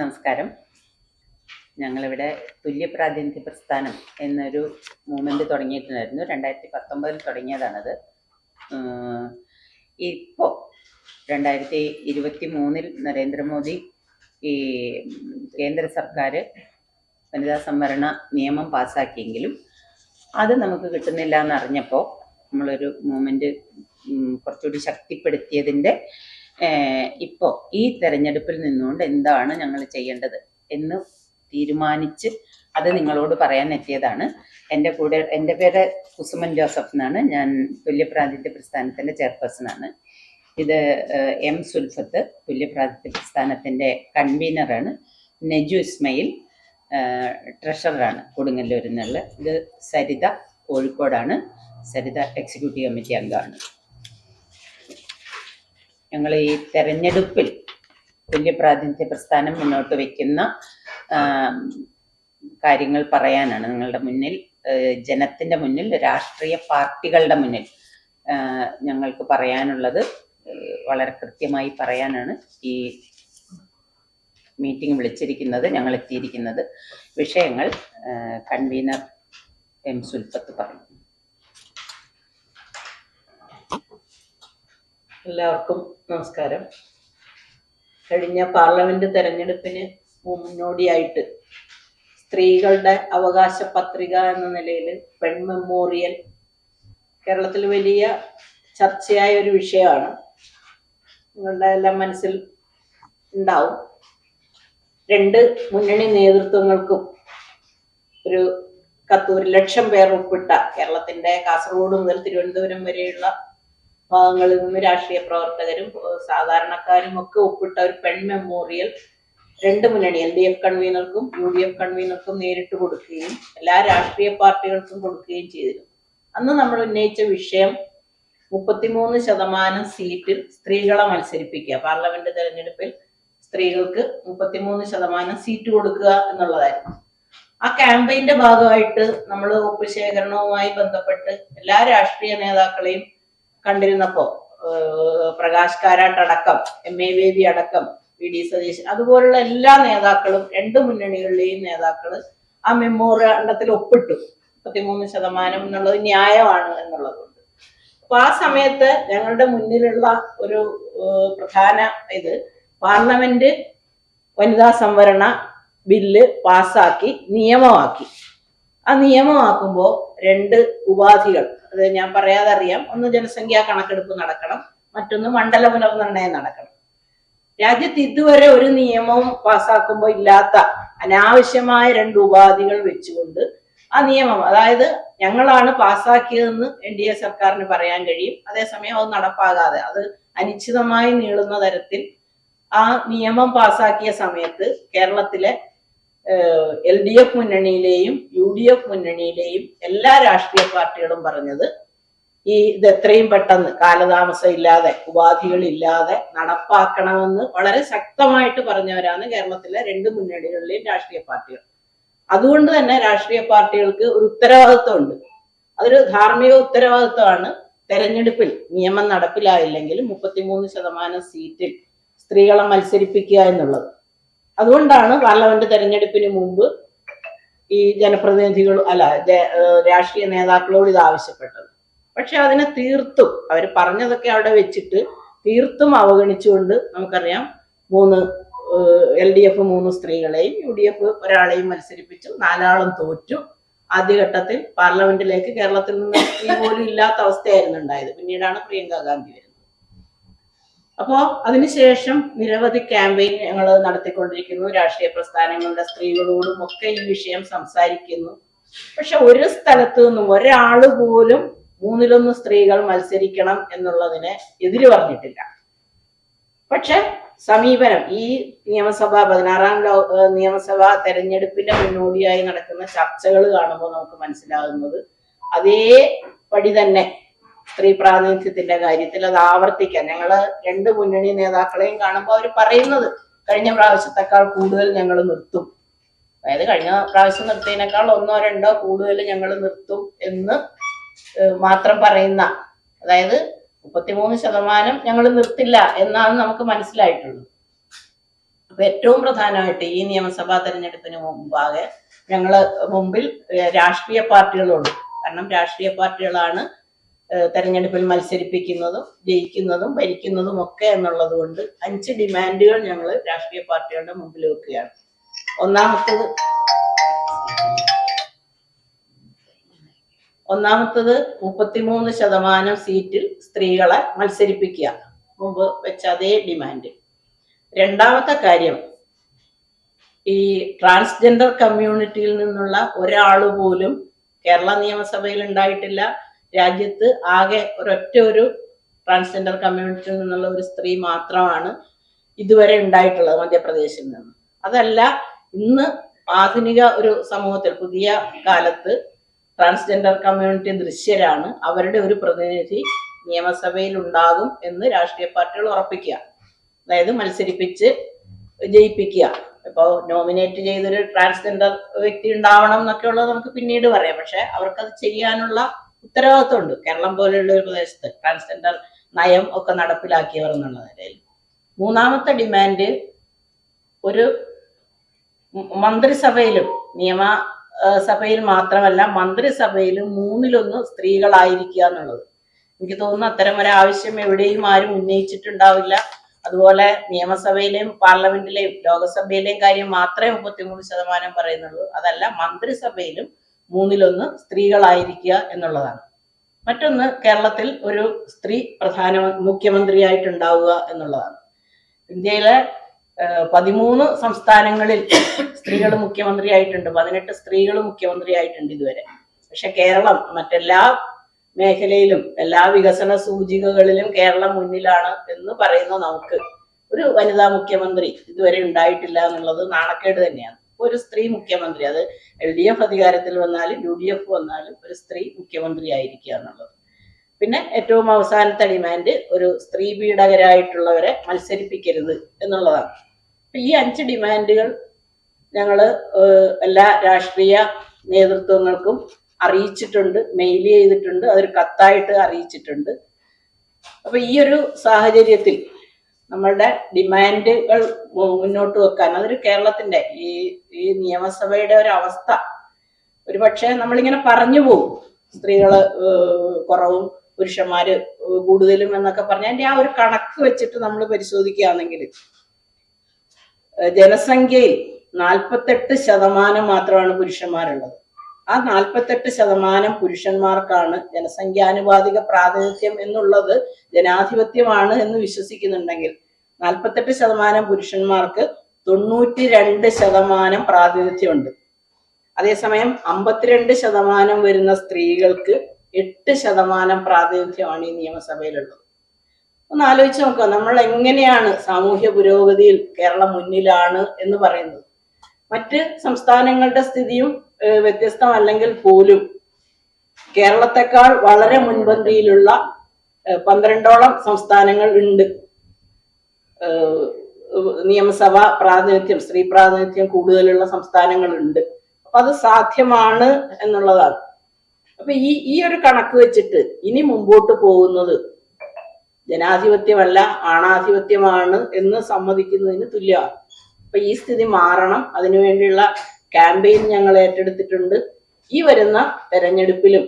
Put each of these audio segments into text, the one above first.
നമസ്കാരം. ഞങ്ങളിവിടെ തുല്യപ്രാതിനിധ്യ പ്രസ്ഥാനം എന്നൊരു മൂവ്മെൻറ്റ് തുടങ്ങിയിട്ടുണ്ടായിരുന്നു. 2019 തുടങ്ങിയതാണത്. ഇപ്പോൾ 2023 നരേന്ദ്രമോദി ഈ കേന്ദ്ര സർക്കാർ വനിതാ സംവരണ നിയമം പാസ്സാക്കിയെങ്കിലും അത് നമുക്ക് കിട്ടുന്നില്ല എന്നറിഞ്ഞപ്പോൾ നമ്മളൊരു മൂവ്മെൻറ്റ് കുറച്ചുകൂടി ശക്തിപ്പെടുത്തിയതിൻ്റെ ഇപ്പോൾ ഈ തെരഞ്ഞെടുപ്പിൽ നിന്നുകൊണ്ട് എന്താണ് ഞങ്ങൾ ചെയ്യേണ്ടത് എന്ന് തീരുമാനിച്ച് അത് നിങ്ങളോട് പറയാൻ എത്തിയതാണ്. എൻ്റെ പേര് കുസുമൻ ജോസഫ് എന്നാണ്. ഞാൻ തുല്യപ്രാതിനിധ്യ പ്രസ്ഥാനത്തിൻ്റെ ചെയർപേഴ്സണാണ്. ഇത് എം സുൽഫത്ത് തുല്യപ്രാതിനിധ്യ പ്രസ്ഥാനത്തിൻ്റെ കൺവീനറാണ്. നെജു ഇസ്മയിൽ ട്രഷററാണ് കൊടുങ്ങല്ലൂരിൽ നിന്നുള്ള. ഇത് സരിത കോഴിക്കോടാണ്. സരിത എക്സിക്യൂട്ടീവ് കമ്മിറ്റി അംഗമാണ്. ഞങ്ങൾ ഈ തെരഞ്ഞെടുപ്പിൽ തുല്യപ്രാതിനിധ്യ പ്രസ്ഥാനം മുന്നോട്ട് വയ്ക്കുന്ന കാര്യങ്ങൾ പറയാനാണ് നിങ്ങളുടെ മുന്നിൽ, ജനത്തിൻ്റെ മുന്നിൽ, രാഷ്ട്രീയ പാർട്ടികളുടെ മുന്നിൽ ഞങ്ങൾക്ക് പറയാനുള്ളത്. വളരെ കൃത്യമായി പറയാനാണ് ഈ മീറ്റിംഗ് വിളിച്ചിരിക്കുന്നത്, ഞങ്ങൾ എത്തിയിരിക്കുന്നത്. വിഷയങ്ങൾ കൺവീനർ എം സുൽഫത്ത് പറയും. എല്ലാവർക്കും നമസ്കാരം. കഴിഞ്ഞ പാർലമെന്റ് തെരഞ്ഞെടുപ്പിന് മുന്നോടിയായിട്ട് സ്ത്രീകളുടെ അവകാശ പത്രിക എന്ന നിലയിൽ പെൺ മെമ്മോറിയൽ കേരളത്തിൽ വലിയ ചർച്ചയായ ഒരു വിഷയമാണ്. നിങ്ങളുടെ എല്ലാം മനസ്സിൽ ഉണ്ടാവും. രണ്ട് മുന്നണി നേതൃത്വങ്ങൾക്കും ഒരു കത്ത് 1,00,000 പേർ ഒപ്പിട്ട, കേരളത്തിന്റെ കാസർഗോഡ് മുതൽ തിരുവനന്തപുരം വരെയുള്ള ഭാഗങ്ങളിൽ നിന്ന് രാഷ്ട്രീയ പ്രവർത്തകരും സാധാരണക്കാരും ഒക്കെ ഒപ്പിട്ട ഒരു പെൺ മെമ്മോറിയൽ രണ്ട് മുന്നണി LDF കൺവീനർക്കും UDF കൺവീനർക്കും നേരിട്ട് കൊടുക്കുകയും എല്ലാ രാഷ്ട്രീയ പാർട്ടികൾക്കും കൊടുക്കുകയും ചെയ്തിരുന്നു. അന്ന് നമ്മൾ ഉന്നയിച്ച വിഷയം 33% സീറ്റിൽ സ്ത്രീകളെ മത്സരിപ്പിക്കുക, പാർലമെന്റ് തെരഞ്ഞെടുപ്പിൽ സ്ത്രീകൾക്ക് 33% സീറ്റ് കൊടുക്കുക എന്നുള്ളതായിരുന്നു. ആ ക്യാമ്പയിന്റെ ഭാഗമായിട്ട് നമ്മൾ ഒപ്പ് ശേഖരണവുമായി ബന്ധപ്പെട്ട് എല്ലാ രാഷ്ട്രീയ നേതാക്കളെയും കണ്ടിരുന്നപ്പോ പ്രകാശ് കാരാട്ട് അടക്കം, MA ബേബി അടക്കം, VD സതീശൻ, അതുപോലുള്ള എല്ലാ നേതാക്കളും, രണ്ട് മുന്നണികളിലെയും നേതാക്കള് ആ മെമ്മോറാണ്ടത്തിൽ ഒപ്പിട്ടു. 33% എന്നുള്ളത് ന്യായമാണ് എന്നുള്ളതുകൊണ്ട്. അപ്പൊ ആ സമയത്ത് ഞങ്ങളുടെ മുന്നിലുള്ള ഒരു പ്രധാന ഇത്, പാർലമെന്റ് വനിതാ സംവരണ ബില്ല് പാസ്സാക്കി നിയമമാക്കി. ആ നിയമമാക്കുമ്പോൾ രണ്ട് ഉപാധികൾ, അത് ഞാൻ പറയാതെ അറിയാം. ഒന്ന്, ജനസംഖ്യാ കണക്കെടുപ്പ് നടക്കണം, മറ്റൊന്ന് മണ്ഡല പുനർനിർണയം നടക്കണം. രാജ്യത്ത് ഇതുവരെ ഒരു നിയമവും പാസ്സാക്കുമ്പോൾ ഇല്ലാത്ത അനാവശ്യമായ രണ്ട് ഉപാധികൾ വെച്ചുകൊണ്ട് ആ നിയമം, അതായത് ഞങ്ങളാണ് പാസ്സാക്കിയതെന്ന് NDA സർക്കാരിന് പറയാൻ കഴിയും, അതേസമയം അത് നടപ്പാകാതെ അത് അനിശ്ചിതമായി നീളുന്ന തരത്തിൽ ആ നിയമം പാസ്സാക്കിയ സമയത്ത് കേരളത്തിലെ LDF മുന്നണിയിലെയും UDF മുന്നണിയിലെയും എല്ലാ രാഷ്ട്രീയ പാർട്ടികളും പറഞ്ഞത് ഇത് എത്രയും പെട്ടെന്ന്, കാലതാമസം ഇല്ലാതെ, ഉപാധികളില്ലാതെ നടപ്പാക്കണമെന്ന് വളരെ ശക്തമായിട്ട് പറഞ്ഞവരാണ് കേരളത്തിലെ രണ്ട് മുന്നണികളിലെയും രാഷ്ട്രീയ പാർട്ടികൾ. അതുകൊണ്ട് തന്നെ രാഷ്ട്രീയ പാർട്ടികൾക്ക് ഒരു ഉത്തരവാദിത്വമുണ്ട്. അതൊരു ധാർമ്മിക ഉത്തരവാദിത്വമാണ്. തെരഞ്ഞെടുപ്പിൽ നിയമം നടപ്പിലായില്ലെങ്കിൽ 33% സീറ്റിൽ സ്ത്രീകളെ മത്സരിപ്പിക്കുക എന്നുള്ളത്. അതുകൊണ്ടാണ് പാർലമെന്റ് തെരഞ്ഞെടുപ്പിന് മുമ്പ് ഈ ജനപ്രതിനിധികൾ രാഷ്ട്രീയ നേതാക്കളോട് ഇത് ആവശ്യപ്പെട്ടത്. പക്ഷെ അതിനെ തീർത്തും അവർ പറഞ്ഞതൊക്കെ അവിടെ വെച്ചിട്ട് തീർത്തും അവഗണിച്ചുകൊണ്ട്, നമുക്കറിയാം, LDF 3 സ്ത്രീകളെയും UDF ഒരാളെയും മത്സരിപ്പിച്ചു, 4 ആളും തോറ്റു. ആദ്യഘട്ടത്തിൽ പാർലമെന്റിലേക്ക് കേരളത്തിൽ നിന്ന് സ്ത്രീ പോലും ഇല്ലാത്ത അവസ്ഥയായിരുന്നു ഉണ്ടായത്. പിന്നീടാണ് പ്രിയങ്ക ഗാന്ധി വരുന്നത്. അപ്പോ അതിനുശേഷം നിരവധി ക്യാമ്പയിൻ ഞങ്ങൾ നടത്തിക്കൊണ്ടിരിക്കുന്നു. രാഷ്ട്രീയ പ്രസ്ഥാനങ്ങളുടെ സ്ത്രീകളോടും ഒക്കെ ഈ വിഷയം സംസാരിക്കുന്നു. പക്ഷെ ഒരു സ്ഥലത്ത് നിന്നും ഒരാള് പോലും 1/3 സ്ത്രീകൾ മത്സരിക്കണം എന്നുള്ളതിനെ എതിര് പറഞ്ഞിട്ടില്ല. പക്ഷെ സമീപനം, ഈ നിയമസഭ 16ാം നിയമസഭാ തെരഞ്ഞെടുപ്പിന്റെ മുന്നോടിയായി നടക്കുന്ന ചർച്ചകൾ കാണുമ്പോൾ നമുക്ക് മനസ്സിലാകുന്നത് അതേപടി തന്നെ സ്ത്രീ പ്രാതിനിധ്യത്തിന്റെ കാര്യത്തിൽ അത് ആവർത്തിക്കാൻ ഞങ്ങള് രണ്ട് മുന്നണി നേതാക്കളെയും കാണുമ്പോൾ അവർ പറയുന്നത് കഴിഞ്ഞ പ്രാവശ്യത്തെക്കാൾ കൂടുതൽ ഞങ്ങൾ നിർത്തും, അതായത് കഴിഞ്ഞ പ്രാവശ്യം നിർത്തിയതിനേക്കാൾ 1 or 2 കൂടുതൽ ഞങ്ങൾ നിർത്തും എന്ന് മാത്രം പറയുന്ന, അതായത് 33% ഞങ്ങൾ നിർത്തില്ല എന്നാണ് നമുക്ക് മനസ്സിലായിട്ടുള്ളത്. അപ്പൊ ഏറ്റവും പ്രധാനമായിട്ട് ഈ നിയമസഭാ തെരഞ്ഞെടുപ്പിന് മുമ്പിൽ രാഷ്ട്രീയ പാർട്ടികളോട്, കാരണം രാഷ്ട്രീയ പാർട്ടികളാണ് തെരഞ്ഞെടുപ്പിൽ മത്സരിപ്പിക്കുന്നതും ജയിക്കുന്നതും ഭരിക്കുന്നതും ഒക്കെ എന്നുള്ളത് കൊണ്ട് 5 ഡിമാൻഡുകൾ ഞങ്ങൾ രാഷ്ട്രീയ പാർട്ടികളുടെ മുമ്പിൽ വെക്കുകയാണ്. ഒന്നാമത്തത് 33% സീറ്റിൽ സ്ത്രീകളെ മത്സരിപ്പിക്കുക, മുമ്പ് വെച്ച അതേ ഡിമാൻഡ്. രണ്ടാമത്തെ കാര്യം, ഈ ട്രാൻസ്ജെൻഡർ കമ്മ്യൂണിറ്റിയിൽ നിന്നുള്ള ഒരാൾ പോലും കേരള നിയമസഭയിൽ ഉണ്ടായിട്ടില്ല. രാജ്യത്ത് ആകെ ഒരു ട്രാൻസ്ജെൻഡർ കമ്മ്യൂണിറ്റിയിൽ നിന്നുള്ള ഒരു സ്ത്രീ മാത്രമാണ് ഇതുവരെ ഉണ്ടായിട്ടുള്ളത് മധ്യപ്രദേശിൽ നിന്ന്. അതല്ല, ഇന്ന് ആധുനിക ഒരു സമൂഹത്തിൽ പുതിയ കാലത്ത് ട്രാൻസ്ജെൻഡർ കമ്മ്യൂണിറ്റി ദൃശ്യരാണ്. അവരുടെ ഒരു പ്രതിനിധി നിയമസഭയിൽ ഉണ്ടാകും എന്ന് രാഷ്ട്രീയ പാർട്ടികൾ ഉറപ്പിക്കുക, അതായത് മത്സരിപ്പിച്ച് ജയിപ്പിക്കുക. ഇപ്പോൾ നോമിനേറ്റ് ചെയ്തൊരു ട്രാൻസ്ജെൻഡർ വ്യക്തി ഉണ്ടാവണം എന്നൊക്കെ ഉള്ളത് നമുക്ക് പിന്നീട് പറയാം. പക്ഷെ അവർക്കത് ചെയ്യാനുള്ള ഉത്തരവാദിത്വമുണ്ട്. കേരളം പോലെയുള്ള ഒരു പ്രദേശത്ത് ട്രാൻസ്ജെൻഡർ നയം ഒക്കെ നടപ്പിലാക്കിയവർ എന്നുള്ള നിലയിൽ. മൂന്നാമത്തെ ഡിമാൻഡ്, ഒരു മന്ത്രിസഭയിലും നിയമസഭയിൽ മാത്രമല്ല മന്ത്രിസഭയിലും 1/3 സ്ത്രീകളായിരിക്കുക എന്നുള്ളത്. എനിക്ക് തോന്നുന്നു അത്തരം ഒരു ആവശ്യം എവിടെയും ആരും ഉന്നയിച്ചിട്ടുണ്ടാവില്ല. അതുപോലെ നിയമസഭയിലെയും പാർലമെന്റിലെയും ലോകസഭയിലെയും കാര്യം മാത്രമേ 33% പറയുന്നുള്ളൂ. അതല്ല, മന്ത്രിസഭയിലും 1/3 സ്ത്രീകളായിരിക്കുക എന്നുള്ളതാണ്. മറ്റൊന്ന്, കേരളത്തിൽ ഒരു സ്ത്രീ മുഖ്യമന്ത്രിയായിട്ടുണ്ടാവുക എന്നുള്ളതാണ്. ഇന്ത്യയിലെ 13 സംസ്ഥാനങ്ങളിൽ സ്ത്രീകൾ മുഖ്യമന്ത്രിയായിട്ടുണ്ട്, 18 സ്ത്രീകൾ മുഖ്യമന്ത്രിയായിട്ടുണ്ട് ഇതുവരെ. പക്ഷെ കേരളം മറ്റെല്ലാ മേഖലയിലും എല്ലാ വികസന സൂചികകളിലും കേരളം മുന്നിലാണ് എന്ന് പറയുന്ന നമുക്ക് ഒരു വനിതാ മുഖ്യമന്ത്രി ഇതുവരെ ഉണ്ടായിട്ടില്ല എന്നുള്ളത് നാണക്കേട് തന്നെയാണ്. ഒരു സ്ത്രീ മുഖ്യമന്ത്രി, അത് LDF അധികാരത്തിൽ വന്നാലും UDF വന്നാലും ഒരു സ്ത്രീ മുഖ്യമന്ത്രി ആയിരിക്കുക എന്നുള്ളത്. പിന്നെ ഏറ്റവും അവസാനത്തെ ഡിമാൻഡ്, ഒരു സ്ത്രീ പീഡകരായിട്ടുള്ളവരെ മത്സരിപ്പിക്കരുത് എന്നുള്ളതാണ്. ഈ 5 ഡിമാൻഡുകൾ ഞങ്ങൾ എല്ലാ രാഷ്ട്രീയ നേതൃത്വങ്ങൾക്കും അറിയിച്ചിട്ടുണ്ട്, മെയിൽ ചെയ്തിട്ടുണ്ട്, അതൊരു കത്തായിട്ട് അറിയിച്ചിട്ടുണ്ട്. അപ്പൊ ഈ ഒരു സാഹചര്യത്തിൽ നമ്മളുടെ ഡിമാൻഡുകൾ മുന്നോട്ട് വെക്കാൻ, അതൊരു കേരളത്തിന്റെ ഈ നിയമസഭയുടെ ഒരു അവസ്ഥ, ഒരു പക്ഷേ നമ്മളിങ്ങനെ പറഞ്ഞു പോകും, സ്ത്രീകള് കുറവും പുരുഷന്മാര് കൂടുതലും എന്നൊക്കെ പറഞ്ഞ അതിന്റെ ആ ഒരു കണക്ക് വെച്ചിട്ട് നമ്മൾ പരിശോധിക്കുകയാണെങ്കിൽ ജനസംഖ്യയിൽ 48% മാത്രമാണ് പുരുഷന്മാരുള്ളത്. ആ 48% പുരുഷന്മാർക്കാണ് ജനസംഖ്യാനുപാതിക പ്രാതിനിധ്യം എന്നുള്ളത് ജനാധിപത്യമാണ് എന്ന് വിശ്വസിക്കുന്നുണ്ടെങ്കിൽ 48% പുരുഷന്മാർക്ക് 92% പ്രാതിനിധ്യമുണ്ട്. അതേസമയം 52% വരുന്ന സ്ത്രീകൾക്ക് 8% പ്രാതിനിധ്യമാണ് ഈ നിയമസഭയിലുള്ളത്. ഒന്ന് ആലോചിച്ച് നോക്കുക, നമ്മൾ എങ്ങനെയാണ് സാമൂഹ്യ പുരോഗതിയിൽ കേരളം മുന്നിലാണ് എന്ന് പറയുന്നത്. മറ്റ് സംസ്ഥാനങ്ങളുടെ സ്ഥിതിയും വ്യത്യസ്തമല്ലെങ്കിൽ പോലും കേരളത്തെക്കാൾ വളരെ മുൻപന്തിയിലുള്ള 12ഓളം സംസ്ഥാനങ്ങൾ ഉണ്ട്. നിയമസഭാ പ്രാതിനിധ്യം, സ്ത്രീ പ്രാതിനിധ്യം കൂടുതലുള്ള സംസ്ഥാനങ്ങളുണ്ട്. അപ്പൊ അത് സാധ്യമാണ് എന്നുള്ളതാണ്. അപ്പൊ ഈ ഒരു കണക്ക് വെച്ചിട്ട് ഇനി മുമ്പോട്ട് പോകുന്നത് ജനാധിപത്യമല്ല ആണാധിപത്യമാണ് എന്ന് സമ്മതിക്കുന്നതിന് തുല്യമാണ്. അപ്പൊ ഈ സ്ഥിതി മാറണം. അതിനുവേണ്ടിയുള്ള ക്യാമ്പയിൻ ഞങ്ങൾ ഏറ്റെടുത്തിട്ടുണ്ട്. ഈ വരുന്ന തെരഞ്ഞെടുപ്പിലും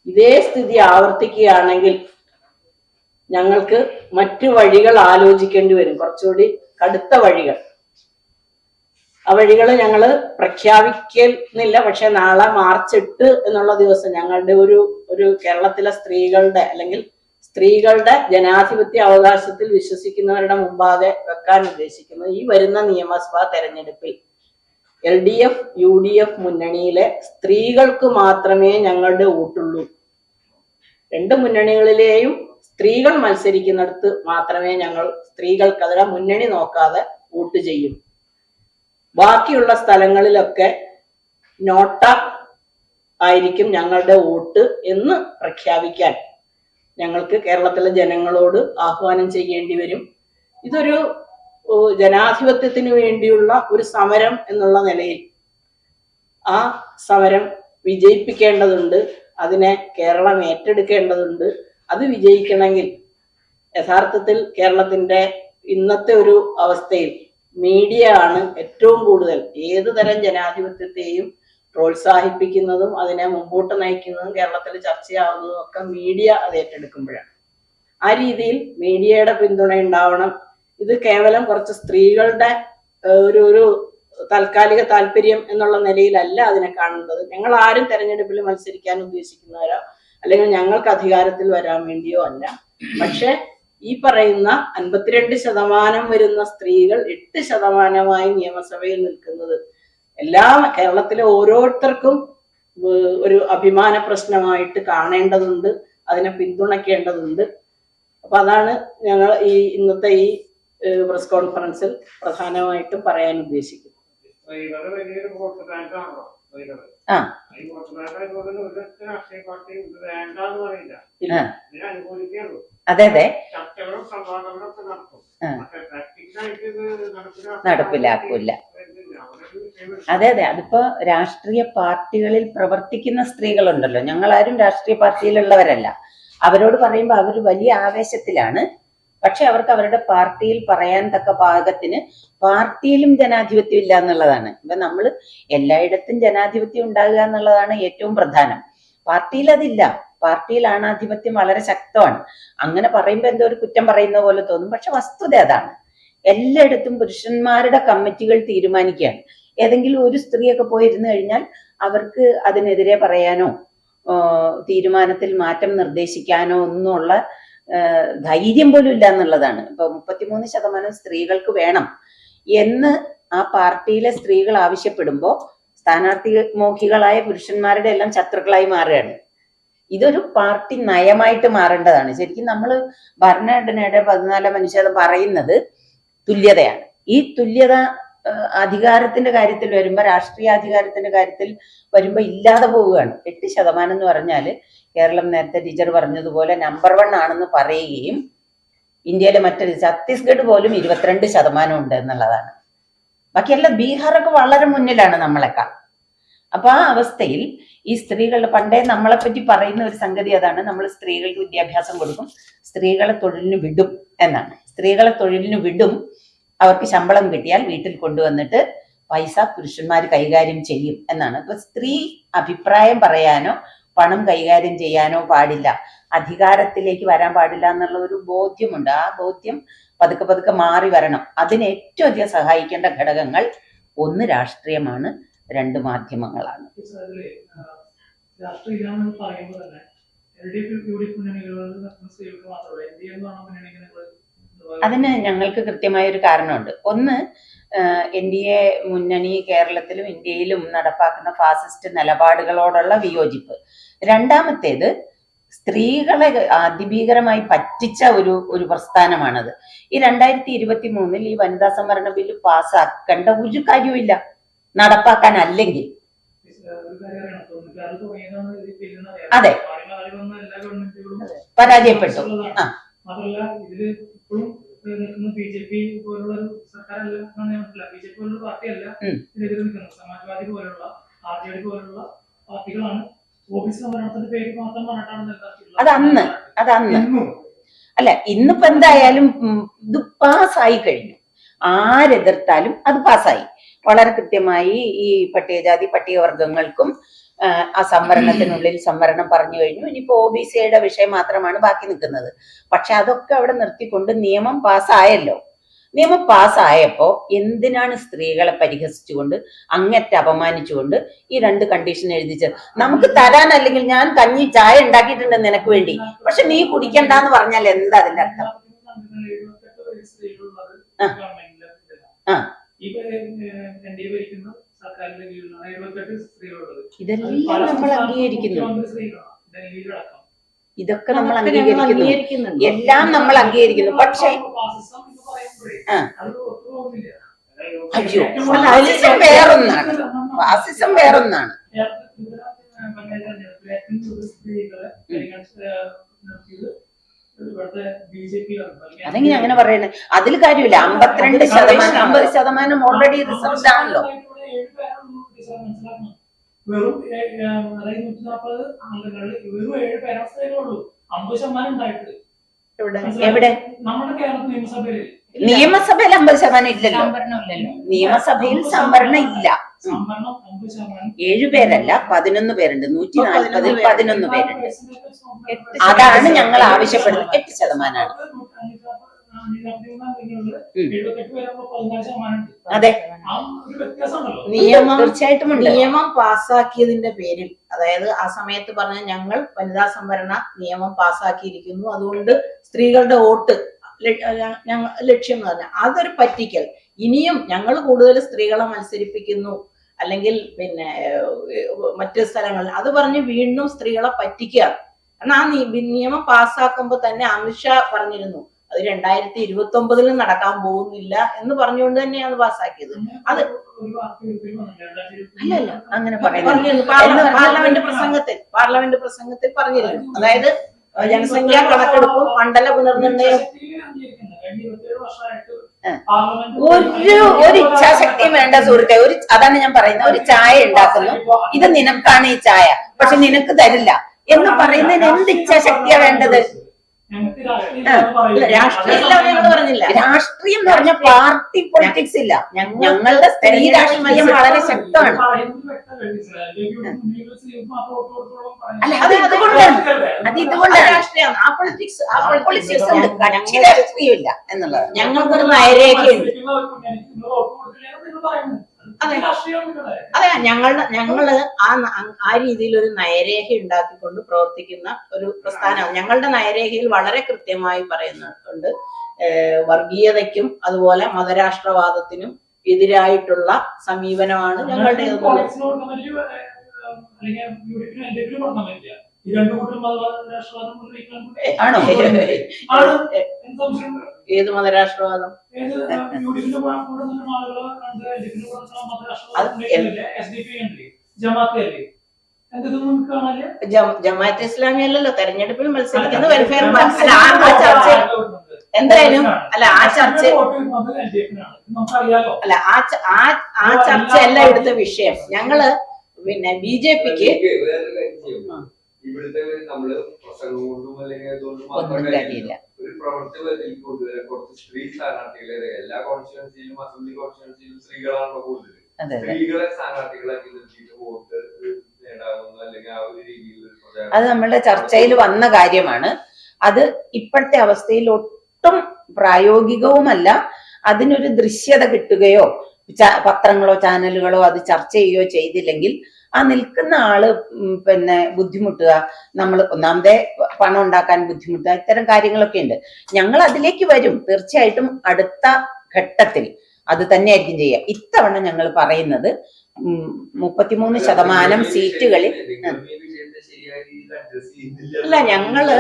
ഇതേ സ്ഥിതി ആവർത്തിക്കുകയാണെങ്കിൽ ഞങ്ങൾക്ക് മറ്റു വഴികൾ ആലോചിക്കേണ്ടി വരും, കുറച്ചുകൂടി കടുത്ത വഴികൾ. ആ വഴികൾ ഞങ്ങൾ പ്രഖ്യാപിക്കുന്നില്ല. പക്ഷെ നാളെ മാർച്ച് 8 എന്നുള്ള ദിവസം ഞങ്ങളുടെ ഒരു കേരളത്തിലെ സ്ത്രീകളുടെ അല്ലെങ്കിൽ സ്ത്രീകളുടെ ജനാധിപത്യ അവകാശത്തിൽ വിശ്വസിക്കുന്നവരുടെ മുമ്പാകെ വെക്കാൻ ഉദ്ദേശിക്കുന്നത് ഈ വരുന്ന നിയമസഭാ തെരഞ്ഞെടുപ്പിൽ LDF UDF മുന്നണിയിലെ സ്ത്രീകൾക്ക് മാത്രമേ ഞങ്ങളുടെ വോട്ടുള്ളൂ. 2 മുന്നണികളിലെയും സ്ത്രീകൾ മത്സരിക്കുന്നിടത്ത് മാത്രമേ ഞങ്ങൾ സ്ത്രീകൾക്ക് അതിനെ മുന്നണി നോക്കാതെ വോട്ട് ചെയ്യും. ബാക്കിയുള്ള സ്ഥലങ്ങളിലൊക്കെ നോട്ട ആയിരിക്കും ഞങ്ങളുടെ വോട്ട് എന്ന് പ്രഖ്യാപിക്കാൻ ഞങ്ങൾക്ക് കേരളത്തിലെ ജനങ്ങളോട് ആഹ്വാനം ചെയ്യേണ്ടി വരും. ഇതൊരു ജനാധിപത്യത്തിന് വേണ്ടിയുള്ള ഒരു സമരം എന്നുള്ള നിലയിൽ ആ സമരം വിജയിപ്പിക്കേണ്ടതുണ്ട്. അതിനെ കേരളം ഏറ്റെടുക്കേണ്ടതുണ്ട്. അത് വിജയിക്കണമെങ്കിൽ യഥാർത്ഥത്തിൽ കേരളത്തിന്റെ ഇന്നത്തെ ഒരു അവസ്ഥയിൽ മീഡിയ ആണ് ഏറ്റവും കൂടുതൽ ഏത് തരം ജനാധിപത്യത്തെയും പ്രോത്സാഹിപ്പിക്കുന്നതും അതിനെ മുമ്പോട്ട് നയിക്കുന്നതും കേരളത്തിൽ ചർച്ചയാവുന്നതും ഒക്കെ മീഡിയ അത് ഏറ്റെടുക്കുമ്പോഴാണ്. ആ രീതിയിൽ മീഡിയയുടെ പിന്തുണ ഉണ്ടാവണം. ഇത് കേവലം കുറച്ച് സ്ത്രീകളുടെ ഒരു താൽക്കാലിക താല്പര്യം എന്നുള്ള നിലയിലല്ല അതിനെ കാണുന്നത്. ഞങ്ങൾ ആരും തെരഞ്ഞെടുപ്പിൽ മത്സരിക്കാൻ ഉദ്ദേശിക്കുന്നവരോ അല്ലെങ്കിൽ ഞങ്ങൾക്ക് അധികാരത്തിൽ വരാൻ വേണ്ടിയോ അല്ല. പക്ഷെ ഈ പറയുന്ന 52% വരുന്ന സ്ത്രീകൾ 8% നിയമസഭയിൽ നിൽക്കുന്നത് കേരളത്തിലെ ഓരോരുത്തർക്കും ഒരു അഭിമാന പ്രശ്നമായിട്ട് കാണേണ്ടതുണ്ട്, അതിനെ പിന്തുണയ്ക്കേണ്ടതുണ്ട്. അപ്പൊ അതാണ് ഞങ്ങൾ ഇന്നത്തെ ഈ പ്രസ് കോൺഫറൻസിൽ പ്രധാനമായിട്ടും പറയാൻ ഉദ്ദേശിക്കുന്നത്. അതെ അതെ, നടപ്പിലാക്കൂല. അതെ അതെ, അതിപ്പോ രാഷ്ട്രീയ പാർട്ടികളിൽ പ്രവർത്തിക്കുന്ന സ്ത്രീകളുണ്ടല്ലോ, ഞങ്ങളാരും രാഷ്ട്രീയ പാർട്ടിയിലുള്ളവരല്ല. അവരോട് പറയുമ്പോൾ അവർ വലിയ ആവേശത്തിലാണ്. പക്ഷെ അവർക്ക് അവരുടെ പാർട്ടിയിൽ പറയാൻ തക്ക പാകത്തിന് പാർട്ടിയിലും ജനാധിപത്യം ഇല്ല എന്നുള്ളതാണ്. ഇപ്പൊ നമ്മൾ എല്ലായിടത്തും ജനാധിപത്യം ഉണ്ടാകുക എന്നുള്ളതാണ് ഏറ്റവും പ്രധാനം. പാർട്ടിയിൽ അതില്ല. പാർട്ടിയിൽ ആണാധിപത്യം വളരെ ശക്തമാണ്. അങ്ങനെ പറയുമ്പോൾ എന്തോ ഒരു കുറ്റം പറയുന്ന പോലെ തോന്നും. പക്ഷെ വസ്തുത അതാണ്. എല്ലായിടത്തും പുരുഷന്മാരുടെ കമ്മിറ്റികൾ തീരുമാനിക്കുകയാണ്. ഏതെങ്കിലും ഒരു സ്ത്രീയൊക്കെ പോയിരുന്നു കഴിഞ്ഞാൽ അവർക്ക് അതിനെതിരെ പറയാനോ തീരുമാനത്തിൽ മാറ്റം നിർദ്ദേശിക്കാനോ ഒന്നുമുള്ള ധൈര്യം പോലും ഇല്ല എന്നുള്ളതാണ്. ഇപ്പൊ 33% സ്ത്രീകൾക്ക് വേണം എന്ന് ആ പാർട്ടിയിലെ സ്ത്രീകൾ ആവശ്യപ്പെടുമ്പോൾ സ്ഥാനാർത്ഥിമോഹികളായ പുരുഷന്മാരുടെ എല്ലാം ശത്രുക്കളായി മാറുകയാണ്. ഇതൊരു പാർട്ടി നയമായിട്ട് മാറേണ്ടതാണ്. ശരിക്കും നമ്മൾ ഭരണഘടനയുടെ 14 അനുച്ഛേദം പറയുന്നത് തുല്യതയാണ്. ഈ തുല്യത അധികാരത്തിന്റെ കാര്യത്തിൽ വരുമ്പോൾ, രാഷ്ട്രീയ അധികാരത്തിന്റെ കാര്യത്തിൽ വരുമ്പോൾ ഇല്ലാതെ പോവുകയാണ്. 8% എന്ന് പറഞ്ഞാൽ കേരളം നേരത്തെ ടീച്ചർ പറഞ്ഞതുപോലെ നമ്പർ 1 ആണെന്ന് പറയുകയും ഇന്ത്യയിലെ മറ്റൊരു ഛത്തീസ്ഗഡ് പോലും 22% ഉണ്ട് എന്നുള്ളതാണ്. ബാക്കിയെല്ലാം ബീഹാറൊക്കെ വളരെ മുന്നിലാണ് നമ്മളെക്കാൾ. അപ്പൊ ആ അവസ്ഥയിൽ ഈ സ്ത്രീകളുടെ പണ്ടേ നമ്മളെ പറ്റി പറയുന്ന ഒരു സംഗതി അതാണ്, നമ്മൾ സ്ത്രീകൾക്ക് വിദ്യാഭ്യാസം കൊടുക്കും, സ്ത്രീകളെ തൊഴിലിന് വിടും എന്നാണ്. സ്ത്രീകളെ തൊഴിലിന് വിടും, അവർക്ക് ശമ്പളം കിട്ടിയാൽ വീട്ടിൽ കൊണ്ടുവന്നിട്ട് പൈസ പുരുഷന്മാർ കൈകാര്യം ചെയ്യും എന്നാണ്. ഇപ്പൊ സ്ത്രീ അഭിപ്രായം പറയാനോ പണം കൈകാര്യം ചെയ്യാനോ പാടില്ല, അധികാരത്തിലേക്ക് വരാൻ പാടില്ല എന്നുള്ള ഒരു ബോധ്യമുണ്ട്. ആ ബോധ്യം പതുക്കെ പതുക്കെ മാറി വരണം. അതിന് ഏറ്റവും അധികം സഹായിക്കേണ്ട ഘടകങ്ങൾ 1 രാഷ്ട്രീയമാണ്, 2 മാധ്യമങ്ങളാണ്. അതിന് ഞങ്ങൾക്ക് കൃത്യമായ ഒരു കാരണമുണ്ട്. ഒന്ന്, NDA മുന്നണി കേരളത്തിലും ഇന്ത്യയിലും നടപ്പാക്കുന്ന ഫാസിസ്റ്റ് നിലപാടുകളോടുള്ള വിയോജിപ്പ്. രണ്ടാമത്തേത്, സ്ത്രീകളെ അതിഭീകരമായി പറ്റിച്ച ഒരു പ്രസ്ഥാനമാണത്. ഈ 2023 ഈ വനിതാ സംവരണ ബില്ല് പാസ്സാക്കേണ്ട ഒരു കാര്യവുമില്ല നടപ്പാക്കാൻ. അല്ലെങ്കിൽ അതെ, പരാജയപ്പെട്ടു. BJP പോലുള്ള സർക്കാരല്ല, BJP പോലുള്ള പാർട്ടിയല്ല ഇതിനെതിരെ നിൽക്കുന്നത്. സമാജ്വാദി പോലുള്ള RJD പോലുള്ള പാർട്ടികളാണ് OBC സംവരണത്തിന്റെ പേര് മാത്രം പറഞ്ഞിട്ടാണ്. അതന്ന് അല്ല, ഇന്നിപ്പോ എന്തായാലും ഇത് പാസ്സായി കഴിഞ്ഞു. ആരെതിർത്താലും അത് പാസ്സായി. വളരെ കൃത്യമായി ഈ പട്ടികജാതി പട്ടികവർഗങ്ങൾക്കും ആ സംവരണത്തിനുള്ളിൽ സംവരണം പറഞ്ഞു കഴിഞ്ഞു. ഇനിയിപ്പോ OBCയുടെ വിഷയം മാത്രമാണ് ബാക്കി നിൽക്കുന്നത്. പക്ഷെ അതൊക്കെ അവിടെ നിർത്തിക്കൊണ്ട് നിയമം പാസ്സായല്ലോ. നിയമം പാസ്സായപ്പോ എന്തിനാണ് സ്ത്രീകളെ പരിഹസിച്ചുകൊണ്ട് അങ്ങേറ്റ അപമാനിച്ചുകൊണ്ട് ഈ 2 കണ്ടീഷൻ എഴുതിച്ചത്? നമുക്ക് തരാൻ, അല്ലെങ്കിൽ ഞാൻ കഞ്ഞി ചായ ഉണ്ടാക്കിയിട്ടുണ്ട് നിനക്ക് വേണ്ടി, പക്ഷെ നീ കുടിക്കണ്ടെന്ന് പറഞ്ഞാൽ എന്താ അതിന്റെ അർത്ഥം? ഇതെല്ലാം നമ്മൾ അംഗീകരിക്കുന്നു. ഇതൊക്കെ നമ്മൾ അംഗീകരിക്കുന്നു, എല്ലാം നമ്മൾ അംഗീകരിക്കുന്നു. പക്ഷേ അയ്യോ, ഫാസിസം വേറൊന്നാണ്, ഫാസിസം വേറൊന്നാണ്. അതെങ്ങനെ അങ്ങനെ പറയണേ? അതിൽ കാര്യമില്ല. 50% ഓൾറെഡി റിസർവ്ഡ് ആണല്ലോ. വെറും 140 അംഗങ്ങളിൽ വെറും 7 പേരാ സ്ത്രീകളുള്ളൂ. 50% ഉണ്ടായിട്ട് എവിടെ? നമ്മുടെ കേരള നിയമസഭയിൽ നിയമസഭയിൽ 50% ഇല്ലല്ലോ. സംവരണമില്ലല്ലോ. നിയമസഭയിൽ സംവരണം ഇല്ല. സംവരണം 50%. 7 പേരല്ല 11 പേരുണ്ട്. 140-ൽ 11 പേരുണ്ട്. 8% അതാണ് ഞങ്ങൾ ആവശ്യപ്പെടുന്നത്. 8%. അതെ, തീർച്ചയായിട്ടും ഉണ്ട്. നിയമം പാസ്സാക്കിയതിന്റെ പേരിൽ, അതായത് ആ സമയത്ത് പറഞ്ഞ ഞങ്ങൾ വനിതാ സംവരണ നിയമം പാസ്സാക്കിയിരിക്കുന്നു, അതുകൊണ്ട് സ്ത്രീകളുടെ വോട്ട് ലക്ഷ്യം എന്ന് പറഞ്ഞാൽ അതൊരു പറ്റിക്കൽ. ഇനിയും ഞങ്ങൾ കൂടുതൽ സ്ത്രീകളെ മത്സരിപ്പിക്കുന്നു, അല്ലെങ്കിൽ പിന്നെ മറ്റ് സ്ഥലങ്ങളിൽ അത് പറഞ്ഞ് വീണ്ടും സ്ത്രീകളെ പറ്റിക്കുകയാണ്. കാരണം ആ നിയമം പാസ്സാക്കുമ്പോൾ തന്നെ അമിത്ഷാ പറഞ്ഞിരുന്നു അത് 2029 നടക്കാൻ പോകുന്നില്ല എന്ന് പറഞ്ഞുകൊണ്ട് തന്നെയാണ് പാസ്സാക്കിയത്. അത് അല്ലല്ല, അങ്ങനെ പാർലമെന്റ് പ്രസംഗത്തിൽ പറഞ്ഞിരുന്നു. അതായത് ജനസംഖ്യാ കണക്കെടുപ്പും മണ്ഡല പുനർനിർണയം ഒരു ഇച്ഛാശക്തിയും വേണ്ട സുഹൃത്തെ. അതാണ് ഞാൻ പറയുന്നത്. ഒരു ചായ ഉണ്ടാക്കുന്നു, ഇത് നിനക്കാണ് ഈ ചായ, പക്ഷെ നിനക്ക് തരില്ല എന്ന് പറയുന്നതിന് എന്ത് ഇച്ഛാശക്തിയാ വേണ്ടത്? രാഷ്ട്രീയം എന്ന് പറഞ്ഞ പാർട്ടി പൊളിറ്റിക്സ് ഇല്ല. ഞങ്ങളുടെ സ്ത്രീ രാഷ്ട്രീയം വളരെ ശക്തമാണ്. അല്ല, അത് ഇതുകൊണ്ടാണ് രാഷ്ട്രീയമാണ്. ആ പൊളിറ്റിക്സ് ഉണ്ട്. കക്ഷി രാഷ്ട്രീയം ഇല്ല എന്നുള്ളത്. ഞങ്ങൾക്കൊരു നയരേഖയുണ്ട്. അതെ, ഞങ്ങള് ആ രീതിയിൽ ഒരു നയരേഖ ഉണ്ടാക്കിക്കൊണ്ട് പ്രവർത്തിക്കുന്ന ഒരു പ്രസ്ഥാനമാണ്. ഞങ്ങളുടെ നയരേഖയിൽ വളരെ കൃത്യമായി പറയുന്നുണ്ട് വർഗീയതയ്ക്കും അതുപോലെ മതരാഷ്ട്രവാദത്തിനും എതിരായിട്ടുള്ള സമീപനമാണ് ഞങ്ങളുടെ. ആണോ? ഏത് മതരാഷ്ട്രവാദം? ജമാഅത്തെ ഇസ്ലാമി അല്ലല്ലോ തെരഞ്ഞെടുപ്പിൽ മത്സരിക്കുന്ന വെൽഫെയർ. എന്തായാലും ആ ചർച്ചയല്ല ഇവിടുത്തെ വിഷയം. ഞങ്ങള് പിന്നെ BJPക്ക് ഇവിടുത്തെ നമ്മള് പ്രസംഗം കൊണ്ടും അല്ലെങ്കിൽ അതുകൊണ്ടും മാത്രം ഒരു പ്രവൃത്തി പദ്ധതിക്ക് കൊണ്ടുവരാൻ കുറച്ച് സ്ത്രീ സ്ഥാനാർത്ഥികളെ എല്ലാ കോൺസ്റ്റിറ്റ്യുവൻസിയിലും അസംബ്ലി കോൺസ്റ്റിറ്റ്യുവൻസിയിലും സ്ത്രീകളാണല്ലോ കൂടുതൽ. സ്ത്രീകളെ സ്ഥാനാർത്ഥികളാക്കി നിർത്തിയിട്ട് വോട്ട് നേടാവുന്ന അല്ലെങ്കിൽ ആ ഒരു രീതിയിൽ അത് നമ്മളുടെ ചർച്ചയിൽ വന്ന കാര്യമാണ്. അത് ഇപ്പോഴത്തെ അവസ്ഥയിൽ ഒട്ടും പ്രായോഗികവുമല്ല. അതിനൊരു ദൃശ്യത കിട്ടുകയോ പത്രങ്ങളോ ചാനലുകളോ അത് ചർച്ച ചെയ്യുകയോ ചെയ്തില്ലെങ്കിൽ ആ നിൽക്കുന്ന ആള് പിന്നെ ബുദ്ധിമുട്ടുക, നമ്മൾ ഒന്നാമതെ പണം ഉണ്ടാക്കാൻ ബുദ്ധിമുട്ടുക, ഇത്തരം കാര്യങ്ങളൊക്കെ ഉണ്ട്. ഞങ്ങൾ അതിലേക്ക് വരും തീർച്ചയായിട്ടും. അടുത്ത ഘട്ടത്തിൽ അത് തന്നെയായിരിക്കും ചെയ്യുക. ഇത്തവണ ഞങ്ങൾ പറയുന്നത് 33% സീറ്റുകളിൽ അല്ല, ഞങ്ങള്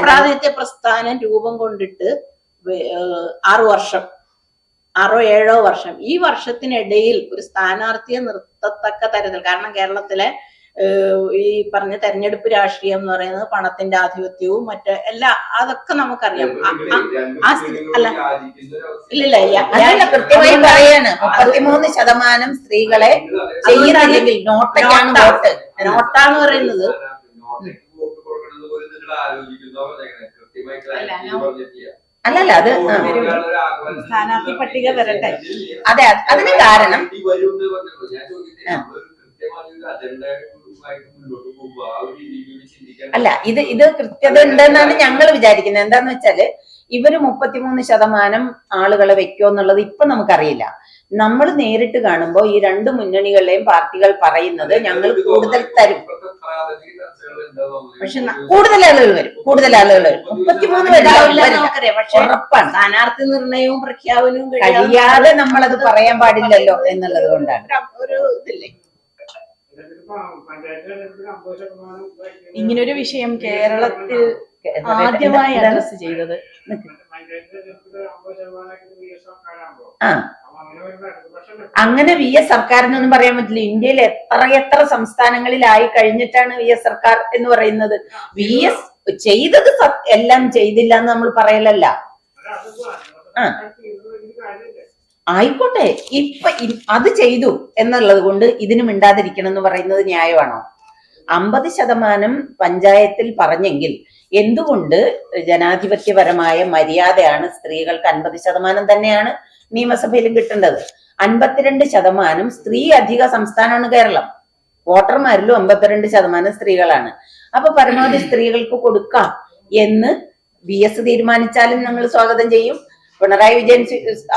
പ്രാതിനിധ്യ പ്രസ്ഥാനം രൂപം കൊണ്ടിട്ട് 6-7 വർഷം. ഈ വർഷത്തിനിടയിൽ ഒരു സ്ഥാനാർത്ഥിയെ നിർത്തത്തക്ക തരത്തിൽ, കാരണം കേരളത്തിലെ ഈ പറഞ്ഞ തെരഞ്ഞെടുപ്പ് രാഷ്ട്രീയം എന്ന് പറയുന്നത് പണത്തിന്റെ ആധിപത്യവും മറ്റ് എല്ലാ അതൊക്കെ നമുക്കറിയാം. ഇല്ല, കൃത്യമായി പറയാണ് 33% സ്ത്രീകളെ ചെയ്യുന്നില്ലെങ്കിൽ നോട്ടാണ് പറയുന്നത്. അല്ലല്ല, അത് സ്ഥാനാർത്ഥി പട്ടിക വരട്ടെ. അതെ, അതിന് കാരണം അല്ല, ഇത് കൃത്യത ഉണ്ടെന്നാണ് ഞങ്ങൾ വിചാരിക്കുന്നത്. എന്താന്ന് വെച്ചാല് ഇവര് 33% ആളുകളെ വെക്കോ എന്നുള്ളത് ഇപ്പൊ നമുക്കറിയില്ല. നമ്മൾ നേരിട്ട് കാണുമ്പോൾ ഈ രണ്ട് മുന്നണികളെയും പാർട്ടികൾ പറയുന്നത് ഞങ്ങൾ കൂടുതൽ തരും, പക്ഷെ കൂടുതൽ ആളുകൾ വരും. 33 നമുക്കറിയാം. പക്ഷെ ഉറപ്പാണ് സ്ഥാനാർത്ഥി നിർണയവും പ്രഖ്യാപനവും കഴിയാതെ നമ്മളത് പറയാൻ പാടില്ലല്ലോ എന്നുള്ളത് കൊണ്ടാണ്. ഒരു ഇതില്ലേ, ഇങ്ങനൊരു വിഷയം കേരളത്തിൽ ആദ്യമായി അഡ്രസ് ചെയ്തത്. അങ്ങനെ VS സർക്കാരിനൊന്നും പറയാൻ പറ്റില്ല. ഇന്ത്യയിൽ എത്ര സംസ്ഥാനങ്ങളിലായി കഴിഞ്ഞിട്ടാണ് VS സർക്കാർ എന്ന് പറയുന്നത്. VS ചെയ്തത് എല്ലാം ചെയ്തില്ല എന്ന് നമ്മൾ പറയലല്ല. ആയിക്കോട്ടെ, ഇപ്പൊ അത് ചെയ്തു എന്നുള്ളത് കൊണ്ട് ഇതിന് മിണ്ടാതിരിക്കണം എന്ന് പറയുന്നത് ന്യായമാണോ? 50% പഞ്ചായത്തിൽ പറഞ്ഞെങ്കിൽ എന്തുകൊണ്ട് ജനാധിപത്യപരമായ മര്യാദയാണ് സ്ത്രീകൾക്ക് 50% തന്നെയാണ് നിയമസഭയിലും കിട്ടേണ്ടത്. 52% സ്ത്രീ അധിക സംസ്ഥാനമാണ് കേരളം. വോട്ടർമാരിലും 52% സ്ത്രീകളാണ്. അപ്പൊ പരമാവധി സ്ത്രീകൾക്ക് കൊടുക്കാം എന്ന് VS തീരുമാനിച്ചാലും ഞങ്ങൾ സ്വാഗതം ചെയ്യും. പിണറായി വിജയൻ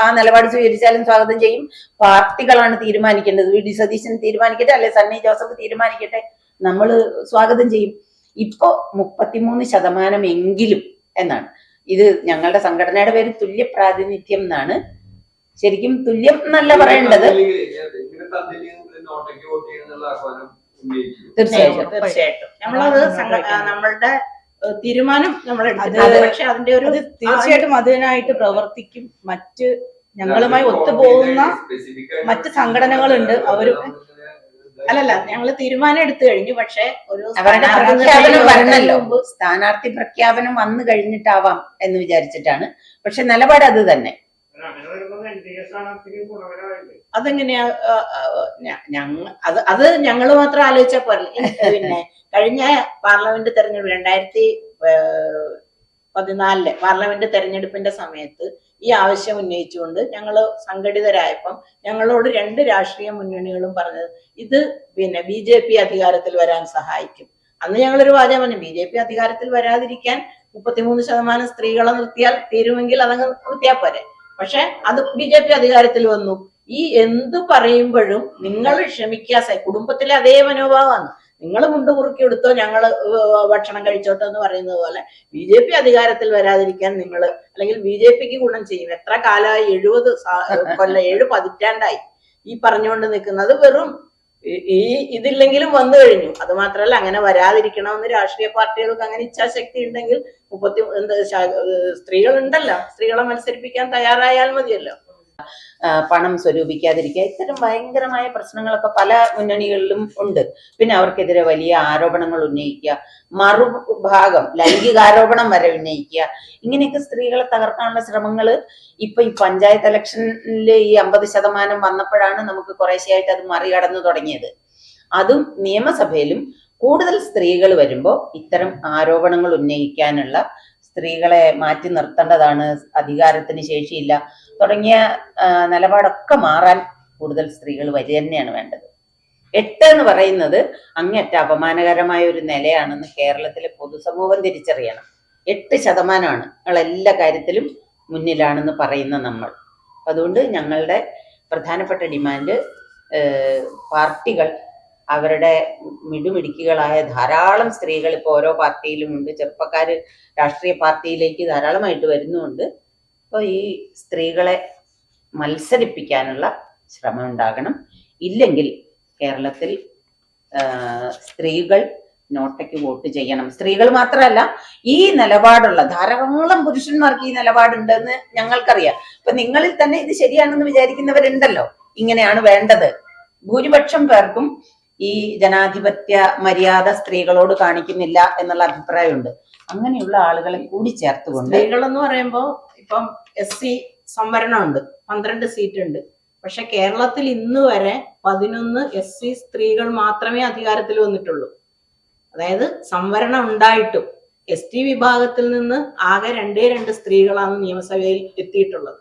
ആ നിലപാട് സ്വീകരിച്ചാലും സ്വാഗതം ചെയ്യും. പാർട്ടികളാണ് തീരുമാനിക്കേണ്ടത്. VD സതീശൻ തീരുമാനിക്കട്ടെ, അല്ലെ സണ്ണി ജോസഫ് തീരുമാനിക്കട്ടെ, നമ്മൾ സ്വാഗതം ചെയ്യും. ഇപ്പോ 33% എങ്കിലും എന്നാണ്. ഇത് ഞങ്ങളുടെ സംഘടനയുടെ പേര് തുല്യ പ്രാതിനിധ്യം എന്നാണ്. ശരിക്കും തുല്യം എന്നല്ല പറയേണ്ടത്. തീർച്ചയായിട്ടും തീർച്ചയായിട്ടും നമ്മളത് നമ്മളുടെ തീരുമാനം നമ്മൾ പക്ഷെ അതിന്റെ ഒരു തീർച്ചയായിട്ടും അതിനായിട്ട് പ്രവർത്തിക്കും. മറ്റ് ഞങ്ങളുമായി ഒത്തുപോകുന്ന മറ്റ് സംഘടനകളുണ്ട്. അവരും അല്ലല്ല ഞങ്ങൾ തീരുമാനം എടുത്തു കഴിഞ്ഞു. പക്ഷെ ഒരു അവരുടെ പ്രഖ്യാപനം വരണല്ലോ. സ്ഥാനാർത്ഥി പ്രഖ്യാപനം വന്നു കഴിഞ്ഞിട്ടാവാം എന്ന് വിചാരിച്ചിട്ടാണ്. പക്ഷെ നിലപാട് അത് തന്നെ. അതെങ്ങനെയാ അത് ഞങ്ങൾ മാത്രം ആലോചിച്ചാൽ പോരല്ലേ. പിന്നെ കഴിഞ്ഞ പാർലമെന്റ് തെരഞ്ഞെടുപ്പ് 2014 പാർലമെന്റ് തെരഞ്ഞെടുപ്പിന്റെ സമയത്ത് ഈ ആവശ്യം ഉന്നയിച്ചുകൊണ്ട് ഞങ്ങൾ സംഘടിതരായപ്പം ഞങ്ങളോട് 2 രാഷ്ട്രീയ മുന്നണികളും പറഞ്ഞത് ഇത് പിന്നെ BJP അധികാരത്തിൽ വരാൻ സഹായിക്കും. അന്ന് ഞങ്ങളൊരു വാചകം പറഞ്ഞു, BJP അധികാരത്തിൽ വരാതിരിക്കാൻ 33% സ്ത്രീകളെ നിർത്തിയാൽ തീരുമെങ്കിൽ അതങ്ങ് നിർത്തിയാൽ പോരെ. പക്ഷെ അത് BJP അധികാരത്തിൽ വന്നു. ഈ എന്തു പറയുമ്പോഴും നിങ്ങൾ ക്ഷമിക്കുക, കുടുംബത്തിലെ അതേ മനോഭാവമാണ്. നിങ്ങൾ മുണ്ട് കുറുക്കി എടുത്തോ, ഞങ്ങള് ഭക്ഷണം കഴിച്ചോട്ടോ എന്ന് പറയുന്നത് പോലെ BJP അധികാരത്തിൽ വരാതിരിക്കാൻ നിങ്ങൾ, അല്ലെങ്കിൽ BJPക്ക് ഗുണം ചെയ്യും. എത്ര കാലമായി, 70 കൊല്ലം 7 പതിറ്റാണ്ടായി ഈ പറഞ്ഞുകൊണ്ട് നിൽക്കുന്നത്. വെറും ഈ ഇതില്ലെങ്കിലും വന്നു കഴിഞ്ഞു. അത് മാത്രമല്ല, അങ്ങനെ വരാതിരിക്കണമെന്ന് രാഷ്ട്രീയ പാർട്ടികൾക്ക് അങ്ങനെ ഇച്ഛാശക്തി ഉണ്ടെങ്കിൽ സ്ത്രീകൾ ഉണ്ടല്ലോ, സ്ത്രീകളെ മത്സരിപ്പിക്കാൻ തയ്യാറായാൽ മതിയല്ലോ. പണം സ്വരൂപിക്കാതിരിക്കുക, ഇത്തരം ഭയങ്കരമായ പ്രശ്നങ്ങളൊക്കെ പല മുന്നണികളിലും ഉണ്ട്. പിന്നെ അവർക്കെതിരെ വലിയ ആരോപണങ്ങൾ ഉന്നയിക്കുക, മറുഭാഗം ലൈംഗികാരോപണം വരെ ഉന്നയിക്കുക. ഇങ്ങനെയൊക്കെ സ്ത്രീകളെ തകർക്കാനുള്ള ശ്രമങ്ങൾ ഇപ്പൊ ഈ പഞ്ചായത്ത് ഇലക്ഷനിൽ ഈ 50% വന്നപ്പോഴാണ് നമുക്ക് കുറേശ്ശെയായിട്ട് അത് മറികടന്നു തുടങ്ങിയത്. അതും നിയമസഭയിലും കൂടുതൽ സ്ത്രീകൾ വരുമ്പോൾ ഇത്തരം ആരോപണങ്ങൾ ഉന്നയിക്കാനുള്ള സ്ത്രീകളെ മാറ്റി നിർത്തേണ്ടതാണ്, അധികാരത്തിന് ശേഷിയില്ല തുടങ്ങിയ നിലപാടൊക്കെ മാറാൻ കൂടുതൽ സ്ത്രീകൾ വരിക തന്നെയാണ് വേണ്ടത്. 8 എന്ന് പറയുന്നത് അങ്ങേറ്റ അപമാനകരമായ ഒരു നിലയാണെന്ന് കേരളത്തിലെ പൊതുസമൂഹം തിരിച്ചറിയണം. 8% എല്ലാ കാര്യത്തിലും മുന്നിലാണെന്ന് പറയുന്ന നമ്മൾ. അതുകൊണ്ട് ഞങ്ങളുടെ പ്രധാനപ്പെട്ട ഡിമാൻഡ് പാർട്ടികൾ അവരുടെ മിടുമിടുക്കികളായ ധാരാളം സ്ത്രീകൾ ഇപ്പോൾ ഓരോ പാർട്ടിയിലുമുണ്ട്. ചെറുപ്പക്കാര് രാഷ്ട്രീയ പാർട്ടിയിലേക്ക് ധാരാളമായിട്ട് വരുന്നുമുണ്ട്. അപ്പോൾ ഈ സ്ത്രീകളെ മത്സരിപ്പിക്കാനുള്ള ശ്രമം ഉണ്ടാകണം. ഇല്ലെങ്കിൽ കേരളത്തിൽ സ്ത്രീകൾ നോട്ടയ്ക്ക് വോട്ട് ചെയ്യണം. സ്ത്രീകൾ മാത്രമല്ല, ഈ നിലപാടുള്ള ധാരാളം പുരുഷന്മാർക്ക് ഈ നിലപാടുണ്ടെന്ന് ഞങ്ങൾക്കറിയാം. ഇപ്പൊ നിങ്ങളിൽ തന്നെ ഇത് ശരിയാണെന്ന് വിചാരിക്കുന്നവരുണ്ടല്ലോ. ഇങ്ങനെയാണ് വേണ്ടത്. ഭൂരിപക്ഷം പേർക്കും ഈ ജനാധിപത്യ മര്യാദ സ്ത്രീകളോട് കാണിക്കുന്നില്ല എന്നുള്ള അഭിപ്രായമുണ്ട്. അങ്ങനെയുള്ള ആളുകളെ കൂടി ചേർത്തുകൊണ്ട്, സ്ത്രീകൾ എന്ന് പറയുമ്പോൾ ഇപ്പം SC സംവരണം ഉണ്ട്, 12 സീറ്റ് ഉണ്ട്. പക്ഷെ കേരളത്തിൽ ഇന്ന് വരെ 11 SC സ്ത്രീകൾ മാത്രമേ അധികാരത്തിൽ വന്നിട്ടുള്ളൂ. അതായത് സംവരണം ഉണ്ടായിട്ടും ST വിഭാഗത്തിൽ നിന്ന് ആകെ 2 സ്ത്രീകളാണ് നിയമസഭയിൽ എത്തിയിട്ടുള്ളത്.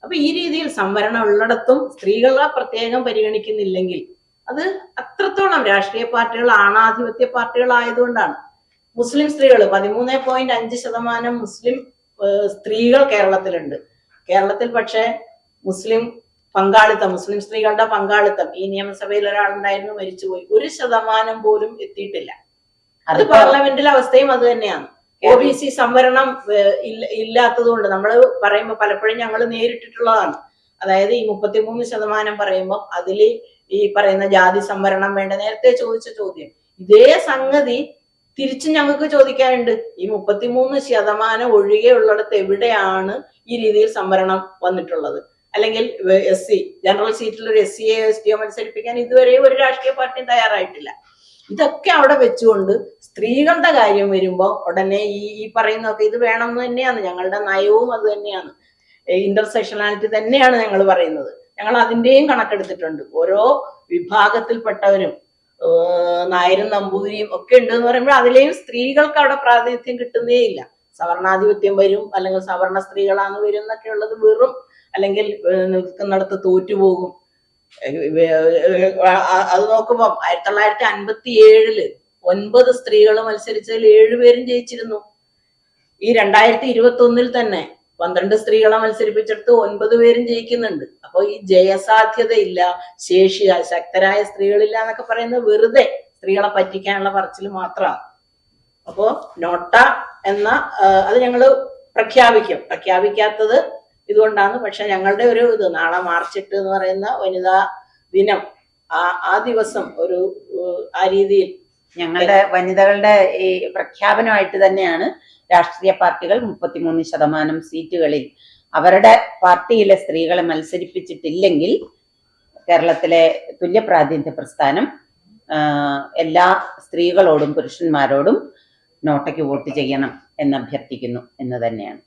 അപ്പൊ ഈ രീതിയിൽ സംവരണം ഉള്ളിടത്തും സ്ത്രീകളെ പ്രത്യേകം പരിഗണിക്കുന്നില്ലെങ്കിൽ അത് അത്രത്തോളം രാഷ്ട്രീയ പാർട്ടികൾ ആണാധിപത്യ പാർട്ടികളായതുകൊണ്ടാണ്. മുസ്ലിം സ്ത്രീകൾ 13.5% മുസ്ലിം സ്ത്രീകൾ കേരളത്തിലുണ്ട്. കേരളത്തിൽ പക്ഷേ മുസ്ലിം സ്ത്രീകളുടെ പങ്കാളിത്തം, ഈ നിയമസഭയിൽ ഒരാളുണ്ടായിരുന്നു, മരിച്ചുപോയി, 1% പോലും എത്തിയിട്ടില്ല. അത് പാർലമെന്റിലെ അവസ്ഥയും അത് തന്നെയാണ്. OBC സംവരണം ഇല്ലാത്തത് കൊണ്ട് നമ്മൾ പറയുമ്പോൾ പലപ്പോഴും ഞങ്ങൾ നേരിട്ടിട്ടുള്ളതാണ്. അതായത് ഈ 33% പറയുമ്പോൾ അതില് ഈ പറയുന്ന ജാതി സംവരണം വേണ്ട. നേരത്തെ ചോദിച്ച ചോദ്യം ഇതേ സംഗതി തിരിച്ചും ഞങ്ങൾക്ക് ചോദിക്കാനുണ്ട്. ഈ 33% ഒഴികെ ഉള്ളിടത്ത് എവിടെയാണ് ഈ രീതിയിൽ സംവരണം വന്നിട്ടുള്ളത്? അല്ലെങ്കിൽ SC ജനറൽ സീറ്റിൽ ഒരു SCയോ STയോ മത്സരിപ്പിക്കാൻ ഇതുവരെ ഒരു രാഷ്ട്രീയ പാർട്ടിയും തയ്യാറായിട്ടില്ല. ഇതൊക്കെ അവിടെ വെച്ചുകൊണ്ട് സ്ത്രീകളുടെ കാര്യം വരുമ്പോൾ ഉടനെ ഈ പറയുന്നതൊക്കെ ഇത് വേണമെന്ന് തന്നെയാണ് ഞങ്ങളുടെ നയവും. അത് തന്നെയാണ്, ഇന്റർസെക്ഷനാലിറ്റി തന്നെയാണ് ഞങ്ങൾ പറയുന്നത്. ഞങ്ങൾ അതിന്റെയും കണക്കെടുത്തിട്ടുണ്ട്. ഓരോ വിഭാഗത്തിൽപ്പെട്ടവരും നായരും നമ്പൂതിരിയും ഒക്കെ ഉണ്ട് എന്ന് പറയുമ്പോൾ അതിലെയും സ്ത്രീകൾക്ക് അവിടെ പ്രാതിനിധ്യം കിട്ടുന്നേ ഇല്ല. സവർണാധിപത്യം വരും, അല്ലെങ്കിൽ സവർണ സ്ത്രീകളാണ് വരും എന്നൊക്കെ ഉള്ളത് വെറും, അല്ലെങ്കിൽ നിൽക്കുന്നിടത്ത് തോറ്റുപോകും. അത് നോക്കുമ്പോൾ 1957 9 സ്ത്രീകൾ മത്സരിച്ചതിൽ 7 പേരും ജയിച്ചിരുന്നു. ഈ 2021 തന്നെ 12 സ്ത്രീകളെ മത്സരിപ്പിച്ചെടുത്ത് 9 പേരും ജയിക്കുന്നുണ്ട്. അപ്പൊ ഈ ജയസാധ്യതയില്ല, ശേഷി ശക്തരായ സ്ത്രീകളില്ല എന്നൊക്കെ പറയുന്നത് വെറുതെ സ്ത്രീകളെ പറ്റിക്കാനുള്ള പറച്ചിൽ മാത്രമാണ്. അപ്പോ നോട്ട എന്ന അത് ഞങ്ങള് പ്രഖ്യാപിക്കാത്തത് ഇതുകൊണ്ടാണ്. പക്ഷെ ഞങ്ങളുടെ ഒരു ഇത് നാളെ മാർച്ച് 8 എന്ന് പറയുന്ന വനിതാ ദിനം, ആ ദിവസം ഒരു ആ രീതിയിൽ ഞങ്ങളുടെ വനിതകളുടെ ഈ പ്രഖ്യാപനമായിട്ട് തന്നെയാണ് രാഷ്ട്രീയ പാർട്ടികൾ 33% സീറ്റുകളിൽ അവരുടെ പാർട്ടിയിലെ സ്ത്രീകളെ മത്സരിപ്പിച്ചിട്ടില്ലെങ്കിൽ കേരളത്തിലെ തുല്യ പ്രാതിനിധ്യ പ്രസ്ഥാനം എല്ലാ സ്ത്രീകളോടും പുരുഷന്മാരോടും നോട്ടയ്ക്ക് വോട്ട് ചെയ്യണം എന്ന് അഭ്യർത്ഥിക്കുന്നു എന്ന് തന്നെയാണ്.